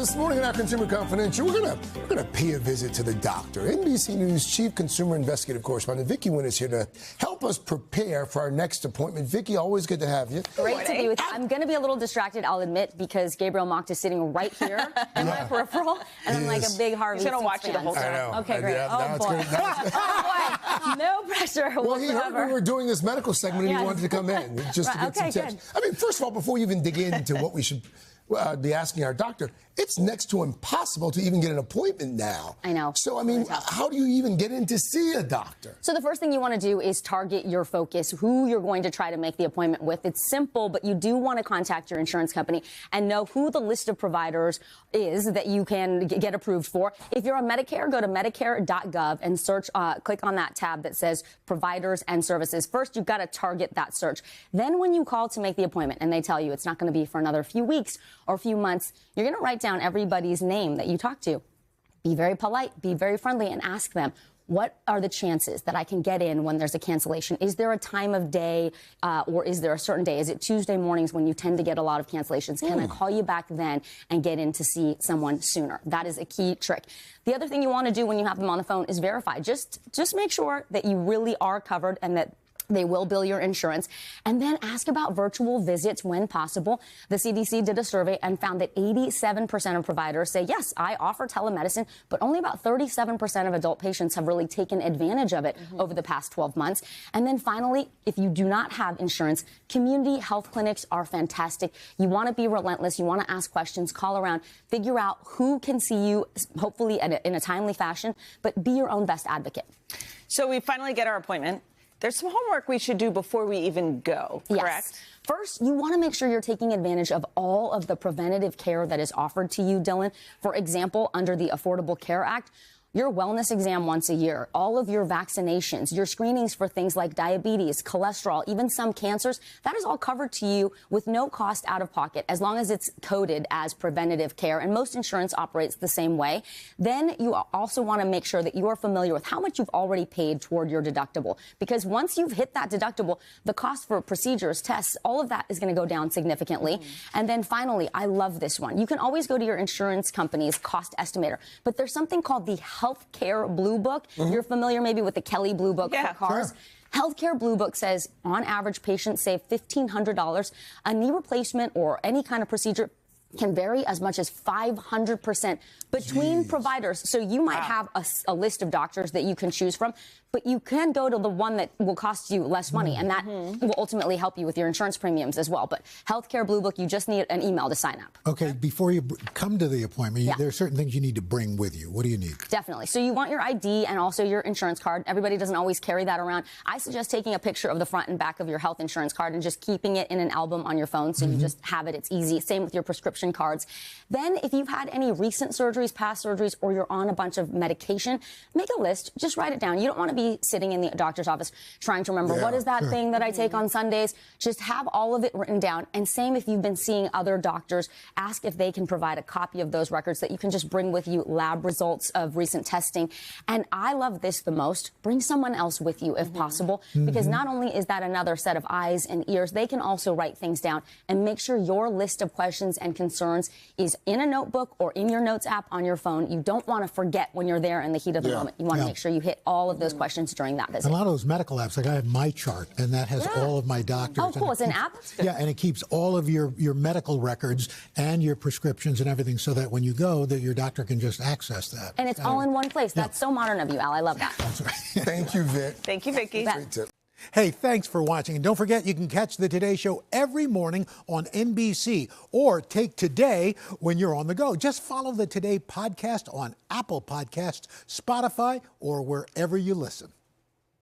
This morning in our Consumer Confidential, we're gonna pay a visit to the doctor. NBC News Chief Consumer Investigative Correspondent Vicky Nguyen is here to help us prepare for our next appointment. Vicky, always good to have you. Great to be with you. I'm going to be a little distracted, I'll admit, because Gabriel Mocht is sitting right here in my peripheral, and I'm like a big Harvey. He's going to watch you the whole time. I know. Okay, great. Yeah, oh, boy. Oh, boy. No pressure Well, he heard we were doing this medical segment and he wanted to come in just to get some tips. Good. I mean, first of all, before you even dig into what we should be asking our doctor, it's next to impossible to even get an appointment now. I know. So, I mean, how do you even get in to see a doctor? So the first thing you want to do is target your focus, who you're going to try to make the appointment with. It's simple, but you do want to contact your insurance company and know who the list of providers is that you can get approved for. If you're on Medicare, go to medicare.gov and search, click on that tab that says providers and services. First, you've got to target that search. Then when you call to make the appointment and they tell you it's not going to be for another few weeks or a few months, you're going to write down everybody's name that you talk to. Be very polite, be very friendly, and ask them, what are the chances that I can get in when there's a cancellation? Is there a time of day or is there a certain day? Is it Tuesday mornings when you tend to get a lot of cancellations? Can I call you back then and get in to see someone sooner? That is a key trick. The other thing you want to do when you have them on the phone is verify. Just make sure that you really are covered and that they will bill your insurance. And then ask about virtual visits when possible. The CDC did a survey and found that 87% of providers say, yes, I offer telemedicine, but only about 37% of adult patients have really taken advantage of it over the past 12 months. And then finally, if you do not have insurance, community health clinics are fantastic. You want to be relentless. You want to ask questions, call around, figure out who can see you, hopefully in a timely fashion, but be your own best advocate. So we finally get our appointment. There's some homework we should do before we even go, correct? Yes. First, you want to make sure you're taking advantage of all of the preventative care that is offered to you, Dylan. For example, under the Affordable Care Act, your wellness exam once a year, all of your vaccinations, your screenings for things like diabetes, cholesterol, even some cancers, that is all covered to you with no cost out of pocket as long as it's coded as preventative care. And most insurance operates the same way. Then you also want to make sure that you are familiar with how much you've already paid toward your deductible. Because once you've hit that deductible, the cost for procedures, tests, all of that is going to go down significantly. And then finally, I love this one. You can always go to your insurance company's cost estimator, but there's something called the Healthcare Blue Book. You're familiar maybe with the Kelly Blue Book for cars. Sure. Healthcare Blue Book says on average patients save $1,500. A knee replacement or any kind of procedure can vary as much as 500% between providers. So you might have a list of doctors that you can choose from, but you can go to the one that will cost you less money, and that will ultimately help you with your insurance premiums as well. But Healthcare Blue Book, you just need an email to sign up. Okay, before you come to the appointment, there are certain things you need to bring with you. What do you need? Definitely. So you want your ID and also your insurance card. Everybody doesn't always carry that around. I suggest taking a picture of the front and back of your health insurance card and just keeping it in an album on your phone so you just have it. It's easy. Same with your prescription cards. Then if you've had any recent surgeries, past surgeries, or you're on a bunch of medication, make a list. Just write it down. You don't want to be sitting in the doctor's office trying to remember what is that thing that I take on Sundays. Just have all of it written down. And same if you've been seeing other doctors, ask if they can provide a copy of those records that you can just bring with you, lab results of recent testing. And I love this the most. Bring someone else with you if possible, because not only is that another set of eyes and ears, they can also write things down and make sure your list of questions and concerns is in a notebook or in your notes app on your phone. You don't want to forget when you're there in the heat of the moment. You want to make sure you hit all of those questions during that visit. A lot of those medical apps, like I have My Chart, and that has all of my doctors. Oh, cool. It's an app? Yeah, and it keeps all of your medical records and your prescriptions and everything so that when you go, that your doctor can just access that. And it's all in one place. That's so modern of you, Al. I love that. That's right. Thank you, Vic. Thank you, Vicky. Great tip. Hey, thanks for watching. And don't forget, you can catch the Today Show every morning on NBC or take Today when you're on the go. Just follow the Today podcast on Apple Podcasts, Spotify, or wherever you listen.